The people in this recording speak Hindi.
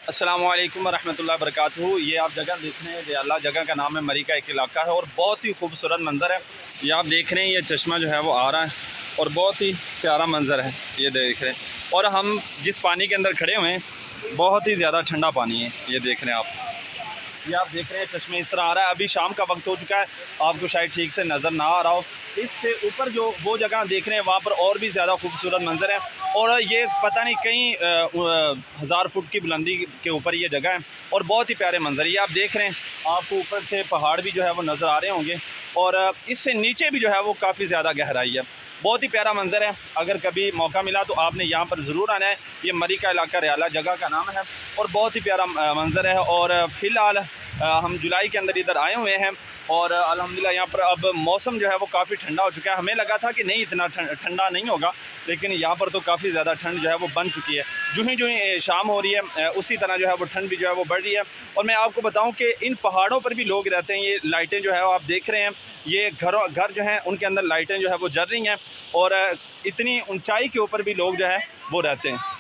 अस्सलामु अलैकुम वरहमतुल्लाहि वबरकातुहू। ये आप जगह देख रहे हैं, रियाला जगह का नाम है, मरी का एक इलाका है और बहुत ही खूबसूरत मंज़र है। ये आप देख रहे हैं, ये चश्मा जो है वो आ रहा है और बहुत ही प्यारा मंज़र है, ये देख रहे हैं। और हम जिस पानी के अंदर खड़े हुए हैं, बहुत ही ज़्यादा ठंडा पानी है, ये देख रहे हैं आप। ये आप देख रहे हैं चश्मे इस तरह आ रहा है। अभी शाम का वक्त हो चुका है, आपको शायद ठीक से नज़र ना आ रहा हो। इससे ऊपर जो वो जगह देख रहे हैं, वहाँ पर और भी ज़्यादा खूबसूरत मंज़र है और ये पता नहीं कई हज़ार फुट की बुलंदी के ऊपर ये जगह है और बहुत ही प्यारे मंज़र। ये आप देख रहे हैं, आपको ऊपर से पहाड़ भी जो है वो नज़र आ रहे होंगे और इससे नीचे भी जो है वो काफ़ी ज़्यादा गहराई है। बहुत ही प्यारा मंज़र है। अगर कभी मौका मिला तो आपने यहाँ पर ज़रूर आना है। ये मरी का इलाका रियाला जगह का नाम है और बहुत ही प्यारा मंज़र है। और फ़िलहाल हम जुलाई के अंदर इधर आए हुए हैं और अल्हम्दुलिल्लाह यहाँ पर अब मौसम जो है वो काफ़ी ठंडा हो चुका है। हमें लगा था कि नहीं इतना ठंडा नहीं होगा, लेकिन यहाँ पर तो काफ़ी ज़्यादा ठंड जो है वो बन चुकी है। जो ही शाम हो रही है उसी तरह जो है वो ठंड भी जो है वो बढ़ रही है। और मैं आपको बताऊँ कि इन पहाड़ों पर भी लोग रहते हैं। ये लाइटें जो है आप देख रहे हैं, ये घर जो हैं उनके अंदर लाइटें जो है वो जल रही हैं और इतनी ऊंचाई के ऊपर भी लोग जो है वो रहते हैं।